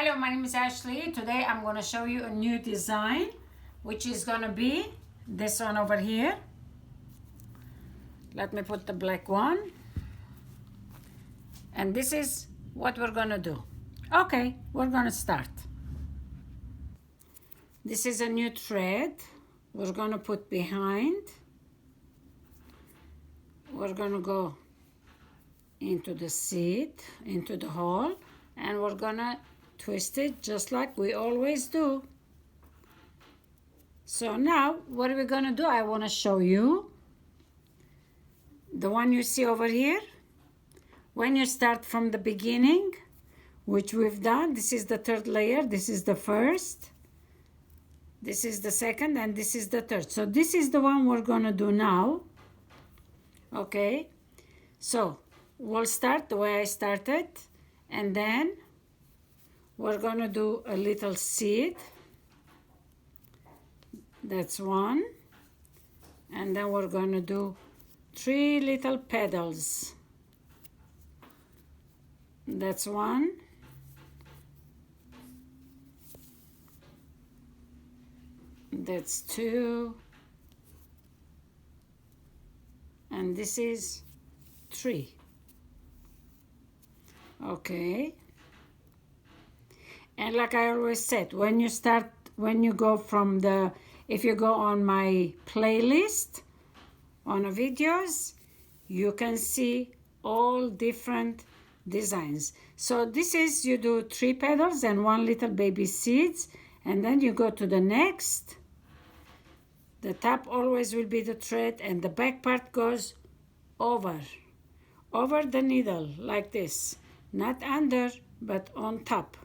Hello, my name is Ashley. Today I'm going to show you a new design, which is going to be this one over here. Let me put the black one. And this is what we're going to do. Okay, we're going to start. This is a new thread we're going to put behind. We're going to go into the seat, into the hole, and we're going to twist it just like we always do. So now what are we going to do? I want to show you the one you see over here. When you start from the beginning, which we've done, this is the third layer, this is the first, this is the second, and this is the third. So this is the one we're going to do now. Okay, so we'll start the way I started, and then we're going to do a little seed. That's one. And then we're going to do 3 little petals. That's one. That's 2. And this is 3. Okay. And like I always said, when you go from if you go on my playlist on videos, you can see all different designs. So this is, you do 3 petals and 1 little baby seeds, and then you go to the next. The top always will be the thread, and the back part goes over the needle like this, not under but on top.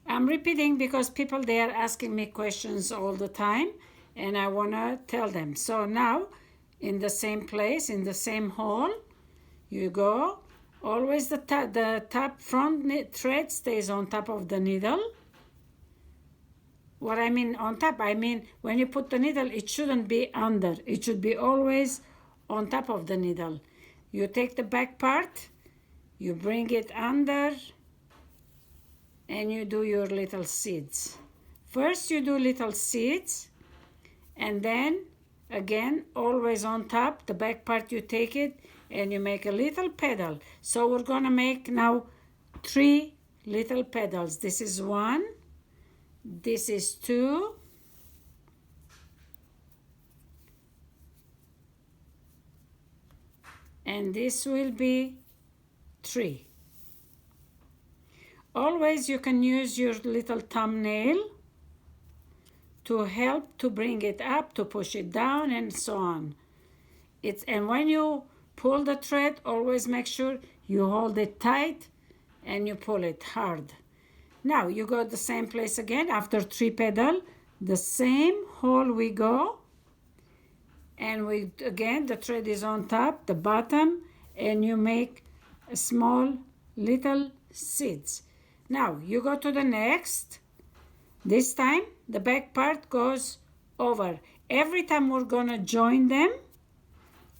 I'm repeating because people, they are asking me questions all the time, and I want to tell them. So now, in the same place, in the same hole, you go. Always the top front thread stays on top of the needle. What I mean on top, I mean when you put the needle, it shouldn't be under. It should be always on top of the needle. You take the back part, you bring it under, and you do your little seeds. First you do little seeds, and then again always on top, the back part, you take it and you make a little petal. So we're gonna make now 3 little petals. This is 1, this is 2, and this will be 3. Always you can use your little thumbnail to help to bring it up, to push it down, and so on. And when you pull the thread, always make sure you hold it tight and you pull it hard. Now you go the same place again. After 3 petals, the same hole we go, and again the thread is on top, the bottom, and you make a small little seeds. Now you go to the next. This time the back part goes over. Every time we're gonna join them,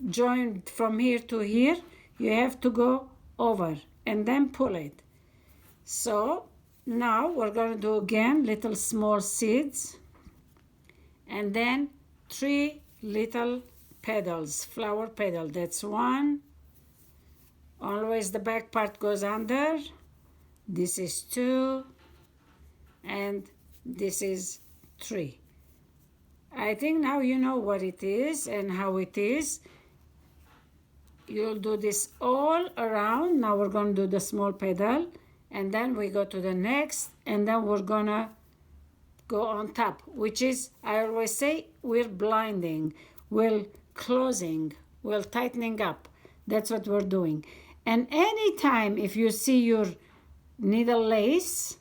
join from here to here, you have to go over and then pull it. So now we're gonna do again little small seeds, and then 3 little petals, flower petal. That's 1. Always the back part goes under. This is 2, and this is 3. I think now you know what it is and how it is. You'll do this all around. Now we're going to do the small petal, and then we go to the next, and then we're going to go on top, which is, I always say, we're blinding, we're closing, we're tightening up. That's what we're doing. And anytime if you see your needle lace,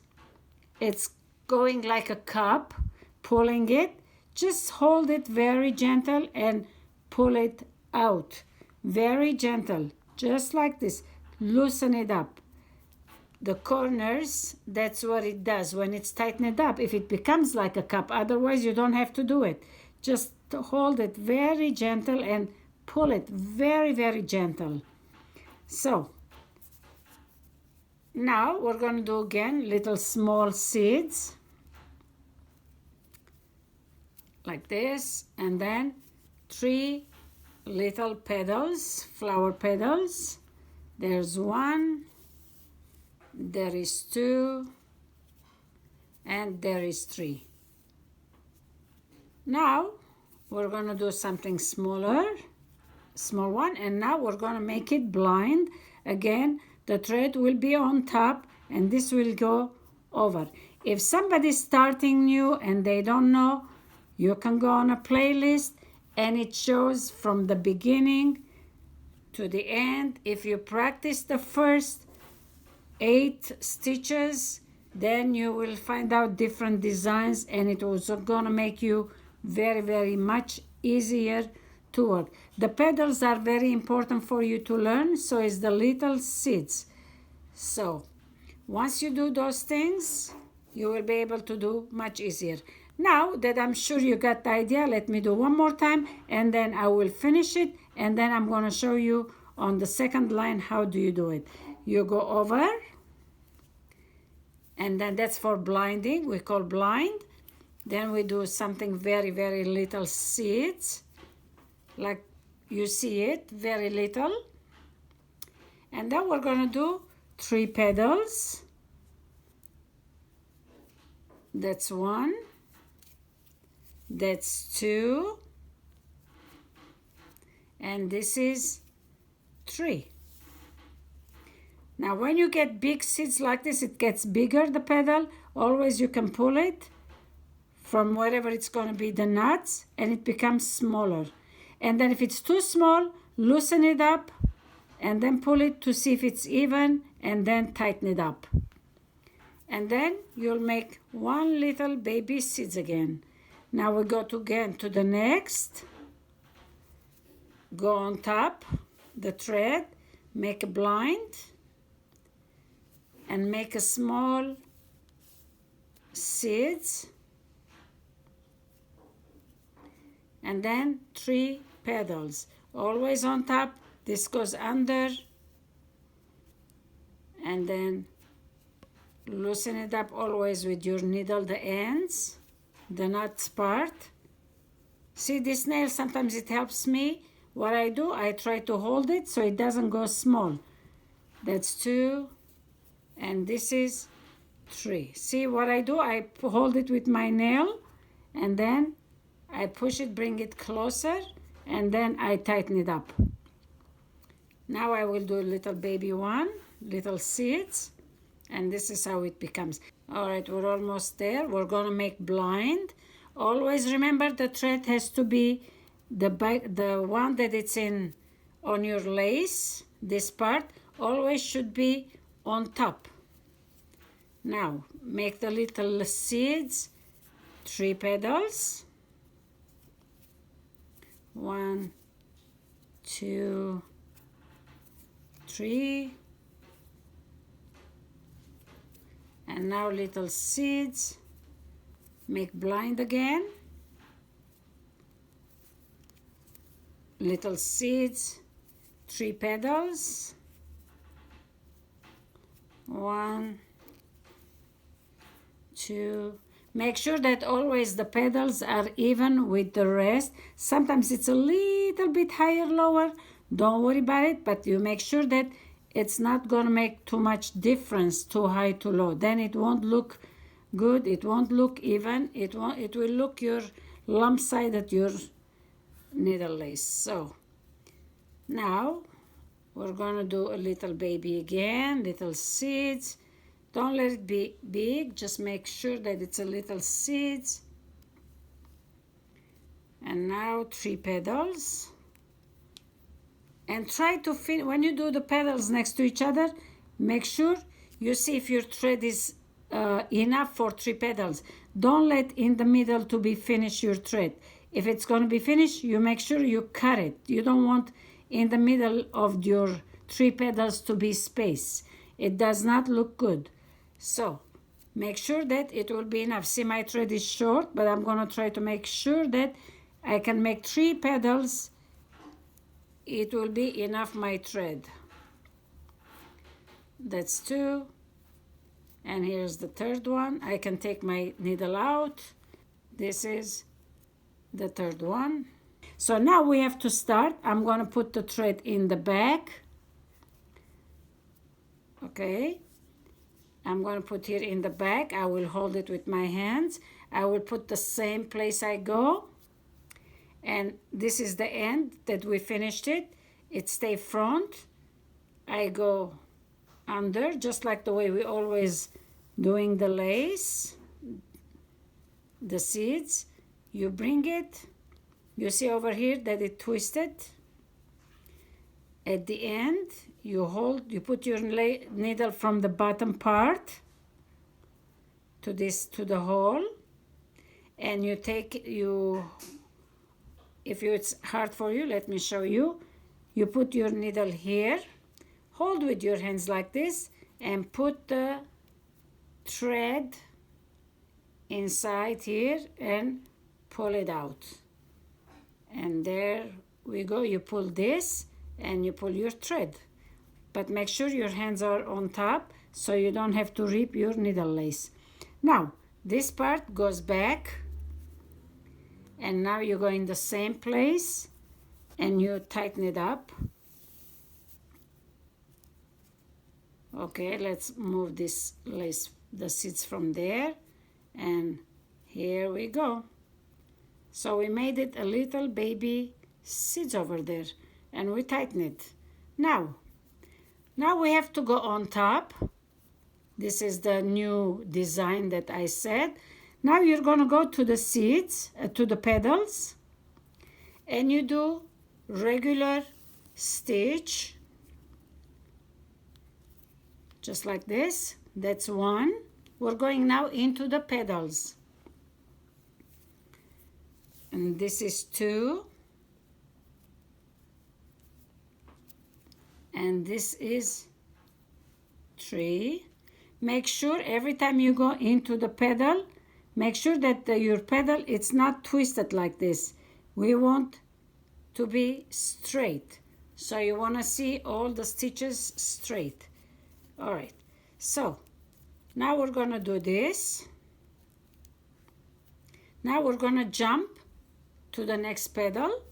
it's going like a cup, pulling it, just hold it very gentle and pull it out. Very gentle, just like this. Loosen it up. The corners, that's what it does when it's tightened up. If it becomes like a cup, otherwise you don't have to do it. Just hold it very gentle and pull it very, very gentle. So Now we're going to do again little small seeds like this, and then 3 little petals, flower petals. There's 1, there is 2, and there is 3. Now we're going to do something smaller, small one, and now we're going to make it blind. Again, the thread will be on top and this will go over. If somebody's starting new and they don't know, you can go on a playlist and it shows from the beginning to the end. If you practice the first 8 stitches, then you will find out different designs, and it also gonna make you very much easier to work. The petals are very important for you to learn, so is the little seeds. So once you do those things, you will be able to do much easier. Now that I'm sure you got the idea, let me do one more time and then I will finish it, and then I'm going to show you on the second line how do you do it. You go over, and then that's for blinding, we call blind. Then we do something very little seeds, like you see it, very little. And then we're going to do 3 petals. That's 1, that's 2, and this is 3. Now when you get big seeds like this, it gets bigger, the petal. Always you can pull it from wherever it's going to be the nuts, and it becomes smaller. And then if it's too small, loosen it up and then pull it to see if it's even, and then tighten it up. And then you'll make 1 little baby seeds again. Now we go again to the next. Go on top the thread, make a blind, and make a small seeds, and then 3 petals, always on top. This goes under, and then loosen it up always with your needle, the ends, the nuts part. See this nail, sometimes it helps me. What I do, I try to hold it so it doesn't go small. That's 2, and this is 3. See what I do? I hold it with my nail, and then I push it, bring it closer, and then I tighten it up. Now I will do a little baby one, little seeds, and this is how it becomes. All right, we're almost there. We're gonna make blind. Always remember the thread has to be the one that it's in on your lace. This part always should be on top. Now make the little seeds, 3 petals. 1, 2, 3. And now little seeds, make blind again. Little seeds, 3 petals. 1, 2. Make sure that always the petals are even with the rest. Sometimes it's a little bit higher, lower. Don't worry about it, but you make sure that it's not going to make too much difference, too high, too low. Then it won't look good. It won't look even. It will look your lump side at your needle lace. So now we're going to do a little baby again, little seeds. Don't let it be big, just make sure that it's a little seeds. And now 3 petals. And try to when you do the petals next to each other, make sure you see if your thread is enough for 3 petals. Don't let in the middle to be finished your thread. If it's going to be finished, you make sure you cut it. You don't want in the middle of your 3 petals to be space. It does not look good. So make sure that it will be enough. See, my thread is short, but I'm going to try to make sure that I can make 3 petals. It will be enough, my thread. That's 2, And here's the third one. I can take my needle out. This is the third one. So now we have to start. I'm going to put the thread in the back. Okay. I'm going to put here in the back. I will hold it with my hands. I will put the same place I go. And this is the end that we finished it. It stay front. I go under, just like the way we always doing the lace, the seeds. You bring it. You see over here that it twisted. At the end, you put your needle from the bottom part to the hole, and you take, if it's hard for you, let me show you. You put your needle here, hold with your hands like this, and put the thread inside here and pull it out. And there we go. You pull this and you pull your thread. But make sure your hands are on top so you don't have to rip your needle lace. Now, this part goes back. And now you go in the same place and you tighten it up. Okay, let's move this lace, the seeds from there. And here we go. So we made it a little baby seeds over there. And we tighten it. Now we have to go on top. This is the new design that I said. Now you're going to go to the seeds, to the petals, and you do regular stitch, just like this. That's one. We're going now into the petals. And this is two. And this is three. Make sure every time you go into the petal, make sure that your petal, it's not twisted like this. We want to be straight. So you want to see all the stitches straight. All right. So now we're going to do this. Now we're going to jump to the next petal.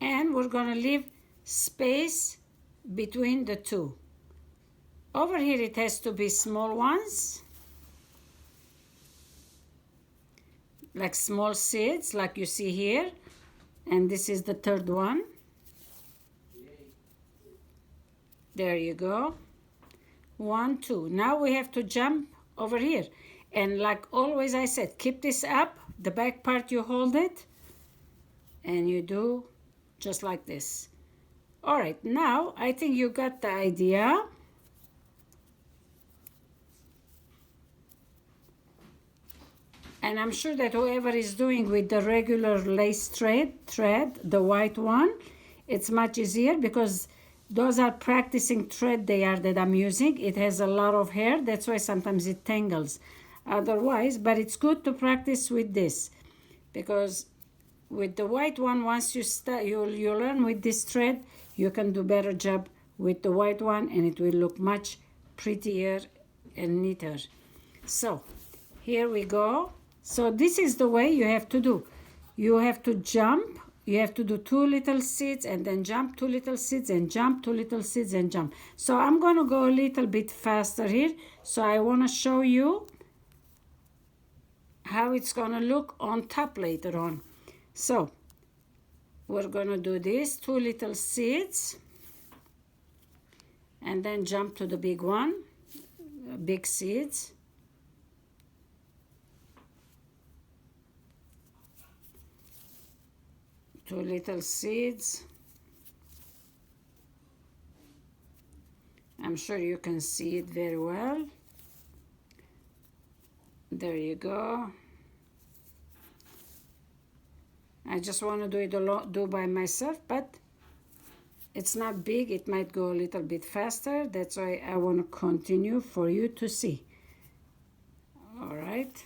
And we're going to leave space between the two. Over here it has to be small ones, like small seeds, like you see here. And this is the third one. There you go. 1, 2. Now we have to jump over here. And like always I said, keep this up. The back part you hold it. And you do just like this. All right, now I think you got the idea. And I'm sure that whoever is doing with the regular lace thread, the white one, it's much easier because those are practicing thread that I'm using. It has a lot of hair, that's why sometimes it tangles. Otherwise, but it's good to practice with this because with the white one, once you start, you learn with this thread, you can do better job with the white one and it will look much prettier and neater. So here we go. So this is the way you have to do. You have to jump. You have to do 2 little seeds and then jump 2 little seeds and jump 2 little seeds and jump. So I'm going to go a little bit faster here. So I want to show you how it's going to look on top later on. So we're going to do this 2 little seeds and then jump to the big one, big seeds. Two little seeds. I'm sure you can see it very well. There you go. I just want to do it do by myself, but it's not big. It might go a little bit faster. That's why I want to continue for you to see. All right.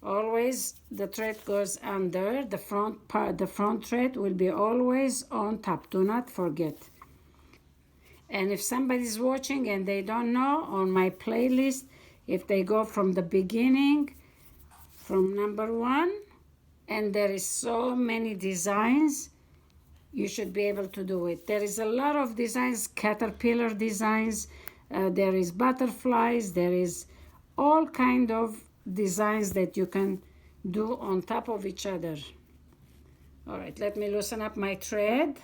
Always the thread goes under the front part. The front thread will be always on top. Do not forget. And if somebody's watching and they don't know, on my playlist, if they go from the beginning, from number 1, and there is so many designs, you should be able to do it. There is a lot of designs, caterpillar designs, there is butterflies, there is all kind of designs that you can do on top of each other. All right, let me loosen up my thread.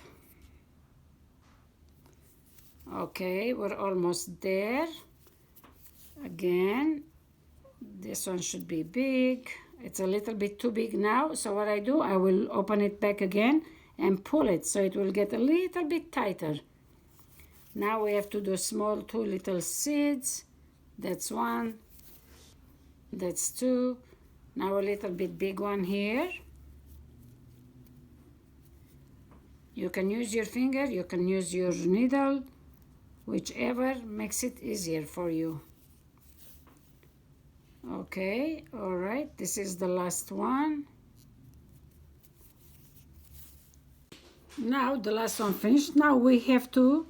Okay, we're almost there. Again, this one should be big. It's a little bit too big now, so what I do, I will open it back again and pull it so it will get a little bit tighter. Now we have to do small 2 little seeds. That's 1, that's 2. Now a little bit big one here. You can use your finger, you can use your needle, whichever makes it easier for you. Okay, all right, this is the last one. Now the last one finished. Now we have to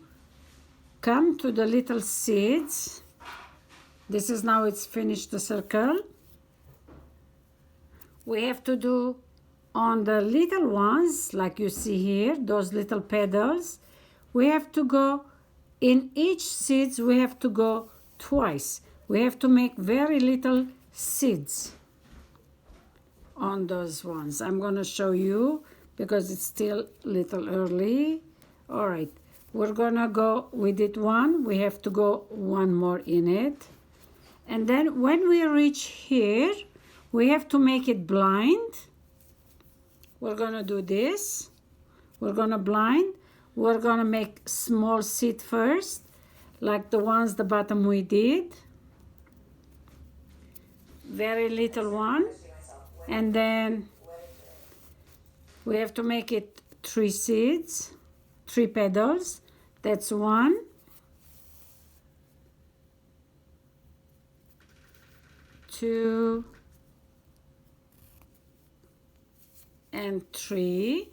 come to the little seeds. This is now it's finished the circle. We have to do on the little ones, like you see here, those little petals, we have to go in each seeds, we have to go twice. We have to make very little seeds on those ones. I'm going to show you because it's still a little early. All right, we're going to go, we did 1, we have to go 1 more in it. And then when we reach here, we have to make it blind. We're going to do this. We're going to blind. We're going to make small seed first, like the ones the bottom we did. Very little one. And then we have to make it 3 seeds, 3 petals. That's 1. 2 and 3.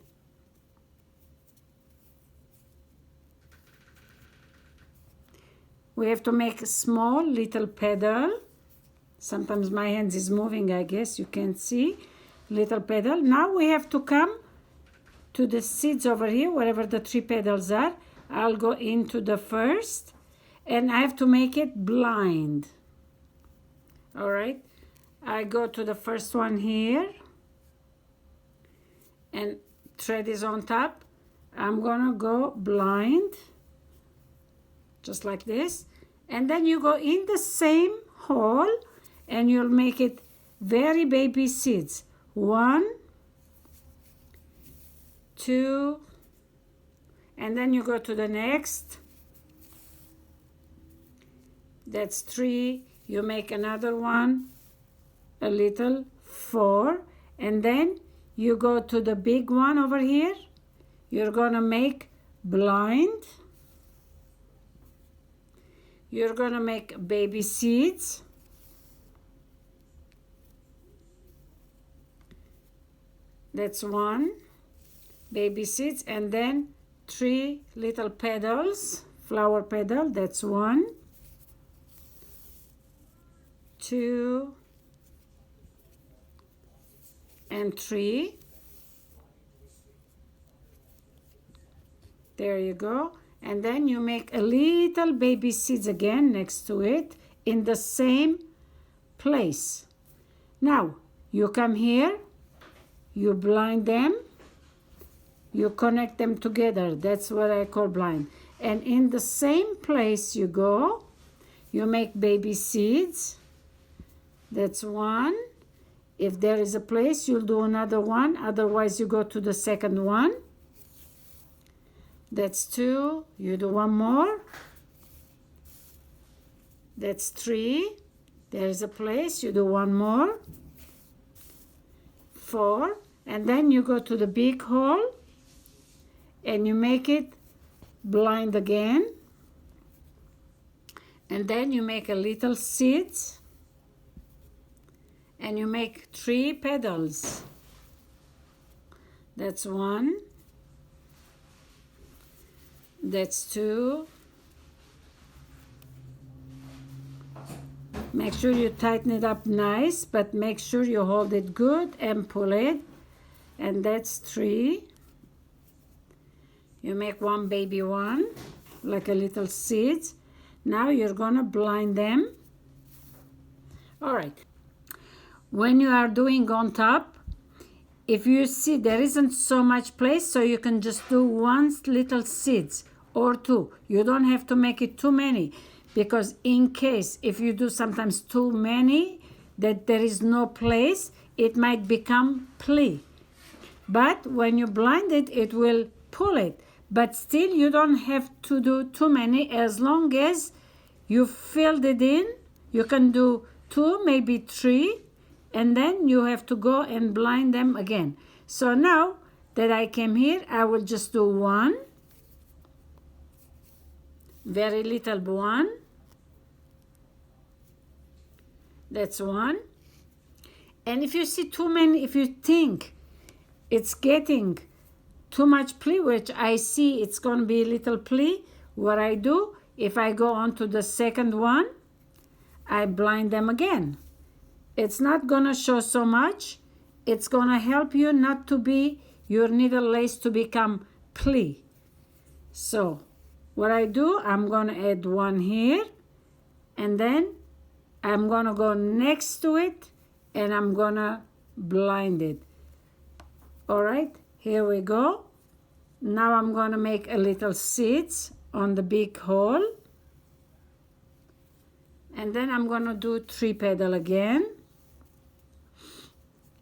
We have to make a small little petal. Sometimes my hands is moving, I guess you can't see. Little petal. Now we have to come to the seeds over here, wherever the 3 petals are. I'll go into the first and I have to make it blind. All right, I go to the first one here and thread is on top. I'm gonna go blind, just like this. And then you go in the same hole and you'll make it very baby seeds. 1, 2, and then you go to the next. That's 3. You make another one, a little, 4, and then you go to the big one over here. You're gonna make blind. You're gonna make baby seeds. That's 1, baby seeds, and then 3 little petals, flower petal. That's 1, 2, and 3. There you go. And then you make a little baby seeds again next to it in the same place. Now you come here, you blind them, you connect them together. That's what I call blind. And in the same place you go, you make baby seeds. That's 1. If there is a place, you'll do another one. Otherwise, you go to the second one. That's 2. You do 1 more. That's 3. There's a place. You do 1 more. 4. And then you go to the big hole and you make it blind again. And then you make a little seeds. And you make 3 petals. That's 1. That's 2. Make sure you tighten it up nice, but make sure you hold it good and pull it. And that's 3. You make one baby one, like a little seeds. Now you're gonna blind them. All right. When you are doing on top, if you see there isn't so much place, so you can just do one little seeds or 2. You don't have to make it too many, because in case if you do sometimes too many that there is no place, it might become plea. But when you blind it, it will pull it. But still you don't have to do too many. As long as you filled it in, you can do 2, maybe 3, and then you have to go and blind them again. So now that I came here, I will just do 1, very little 1. That's 1. And if you see too many, if you think it's getting too much plea, which I see it's going to be a little plea, what I do, if I go on to the second one, I blind them again. It's not going to show so much. It's going to help you not to be, your needle lace to become plea. So what I do, I'm going to add 1 here, and then I'm going to go next to it, and I'm going to blind it. All right, here we go. Now I'm going to make a little seeds on the big hole. And then I'm going to do 3 petal again.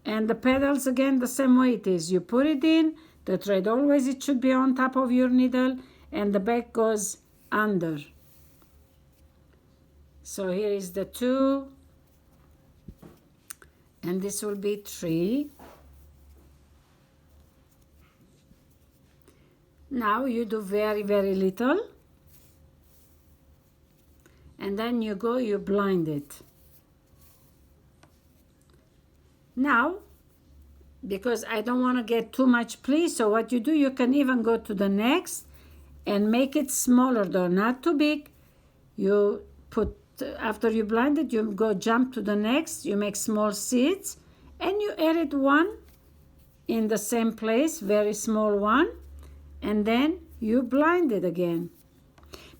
And the petals again, the same way it is. You put it in, the thread always, it should be on top of your needle, and the back goes under. So here is the 2, and this will be 3. Now you do very, very little, and then you go, you blind it. Now, because I don't want to get too much plea, so what you do, you can even go to the next and make it smaller though, not too big. You put, after you blind it, you go jump to the next, you make small seeds, and you add 1 in the same place, very small one, and then you blind it again.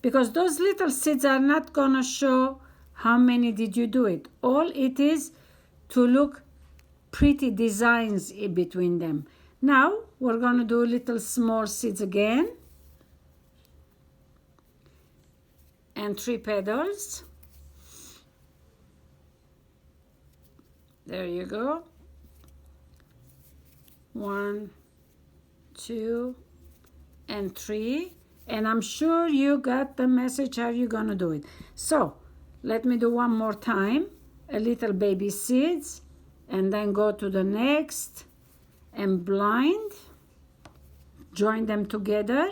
Because those little seeds are not gonna show how many did you do it. All it is to look pretty designs in between them. Now we're gonna do little small seeds again, and 3 petals. There you go. 1, 2, and 3. And I'm sure you got the message how you're gonna do it. So let me do one more time. A little baby seeds, and then go to the next and blind. Join them together.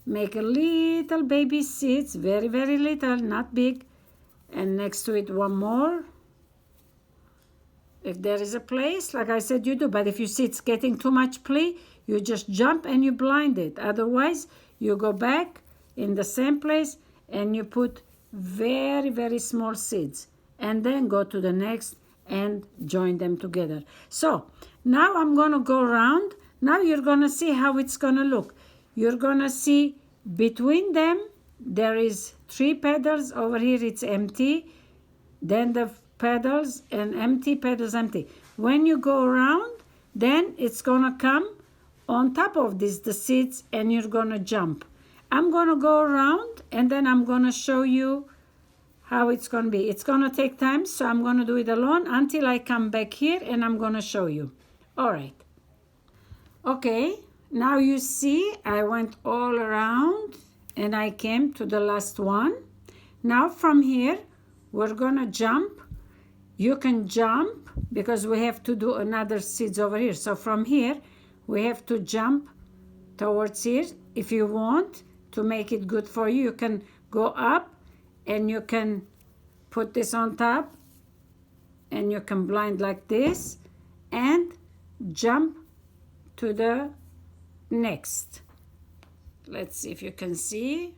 Make a little baby seeds, very, very little, not big. And next to it, 1 more. If there is a place, like I said, you do. But if you see it's getting too much play, you just jump and you blind it. Otherwise, you go back in the same place and you put very, very small seeds. And then go to the next and join them together. So now I'm going to go around. Now you're going to see how it's going to look. You're going to see between them, there is 3 petals. Over here, it's empty. Then the petals and empty, petals empty. When you go around, then it's going to come on top of this, the seeds, and you're going to jump. I'm going to go around, and then I'm going to show you how it's going to be. It's going to take time, so I'm going to do it alone until I come back here, and I'm going to show you. All right. Okay, now you see I went all around, and I came to the last one. Now from here, we're going to jump. You can jump because we have to do another seeds over here. So from here, we have to jump towards here. If you want to make it good for you, you can go up and you can put this on top and you can blind like this and jump to the next. Let's see if you can see.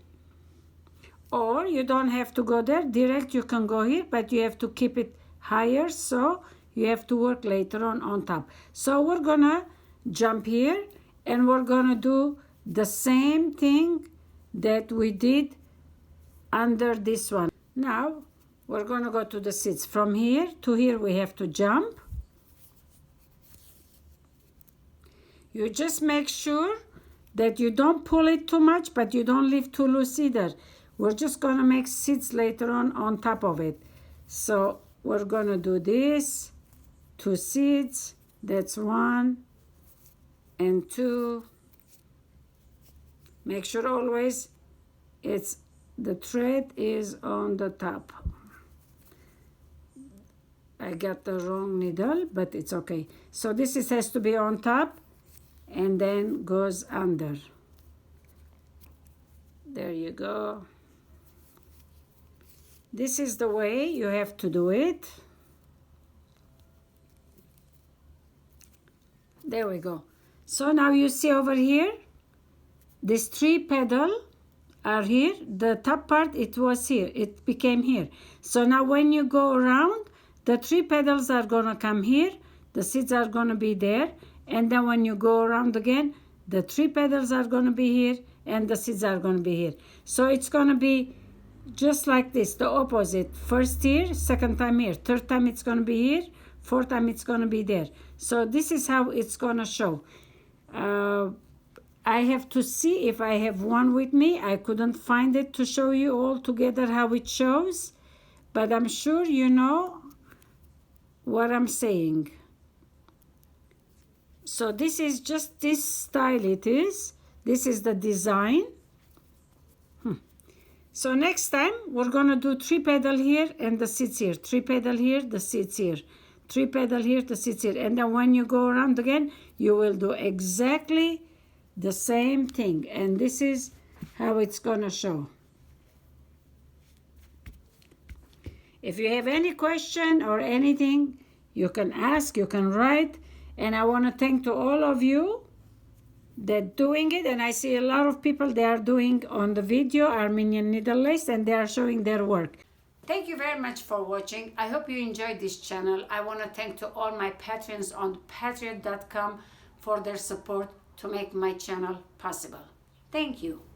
or you don't have to go there direct, you can go here, but you have to keep it higher, so you have to work later on top. So we're gonna jump here and we're gonna do the same thing that we did under this one. Now we're gonna go to the seats. From here to here we have to jump. You just make sure that you don't pull it too much, but you don't leave too loose either. We're just gonna make seats later on top of it. So we're gonna do this, 2 seats, that's 1 and 2. Make sure always the thread is on the top. I got the wrong needle, but it's okay. So this has to be on top and then goes under. There you go. This is the way you have to do it. There we go. So now you see over here, these 3 pedals are here. The top part, it was here. It became here. So now when you go around, the 3 pedals are gonna come here. The seats are gonna be there. And then when you go around again, the 3 pedals are gonna be here and the seats are gonna be here. So it's gonna be just like this, the opposite. First here, second time here, third time it's gonna be here, fourth time it's gonna be there. So this is how it's gonna show. I have to see if I have one with me. I couldn't find it to show you all together how it shows, but I'm sure you know what I'm saying. So this is just this style it is. This is the design. So next time we're gonna do 3 pedal here and the seats here. 3 pedal here, the seats here. 3 pedal here, the seats here. And then when you go around again, you will do exactly the same thing. And this is how it's gonna show. If you have any question or anything, you can ask, you can write. And I want to thank to all of you that doing it. And I see a lot of people, they are doing on the video Armenian needle lace and they are showing their work. Thank you very much for watching. I hope you enjoyed this channel. I want to thank to all my patrons on patreon.com for their support to make my channel possible. Thank you.